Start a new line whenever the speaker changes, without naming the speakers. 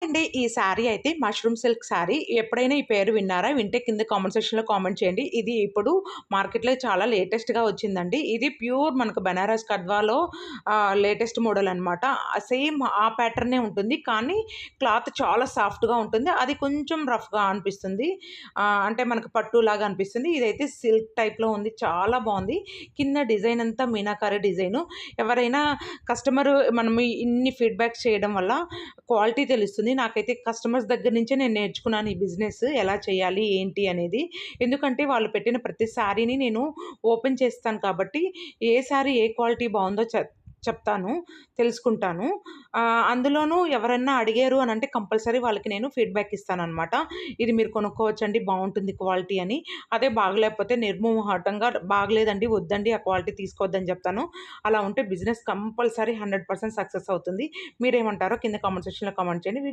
అండి. ఈ శారీ అయితే మష్రూమ్ సిల్క్ శారీ. ఎప్పుడైనా ఈ పేరు విన్నారా? వింటే కింద కామెంట్ సెక్షన్‌లో కామెంట్ చేయండి. ఇది ఇప్పుడు మార్కెట్‌లో చాలా లేటెస్ట్‌గా వచ్చిందండి. ఇది ప్యూర్ మనకు బనారస్ కడ్వాలో లేటెస్ట్ మోడల్ అనమాట. సేమ్ ఆ ప్యాటర్నే ఉంటుంది. కానీ క్లాత్ చాలా సాఫ్ట్‌గా ఉంటుంది. అది కొంచెం రఫ్‌గా అనిపిస్తుంది. అంటే మనకు పట్టులాగా అనిపిస్తుంది. ఇదైతే సిల్క్ టైప్‌లో ఉంది. చాలా బావుంది. కింద డిజైన్ అంతా మీనాకారి డిజైను. ఎవరైనా కస్టమరు మనం ఇన్ని ఫీడ్‌బ్యాక్స్ చేయడం వల్ల క్వాలిటీ తెలుస్తుంది. నాకైతే కస్టమర్స్ దగ్గర నుంచే నేను నేర్చుకున్నాను ఈ బిజినెస్ ఎలా చేయాలి, ఏంటి అనేది. ఎందుకంటే వాళ్ళు పెట్టిన ప్రతి శారీని నేను ఓపెన్ చేస్తాను కాబట్టి, ఏ శారీ ఏ క్వాలిటీ బావుందో చెప్తాను, తెలుసుకుంటాను. అందులోనూ ఎవరన్నా అడిగారు అనంటే కంపల్సరీ వాళ్ళకి నేను ఫీడ్‌బ్యాక్ ఇస్తాననమాట. ఇది మీరు కొనుక్కోవచ్చండి బావుంటుంది క్వాలిటీ అని. అదే బాగలేకపోతే నిర్మొహమాటంగా బాగలేదండి, వద్దండి ఆ క్వాలిటీ తీసుకోవద్దని జెప్తాను. అలా ఉంటే బిజినెస్ కంపల్సరీ 100% సక్సెస్ అవుతుంది. మీరేమంటారో కింద కామెంట్ సెక్షన్‌లో కామెంట్ చేయండి.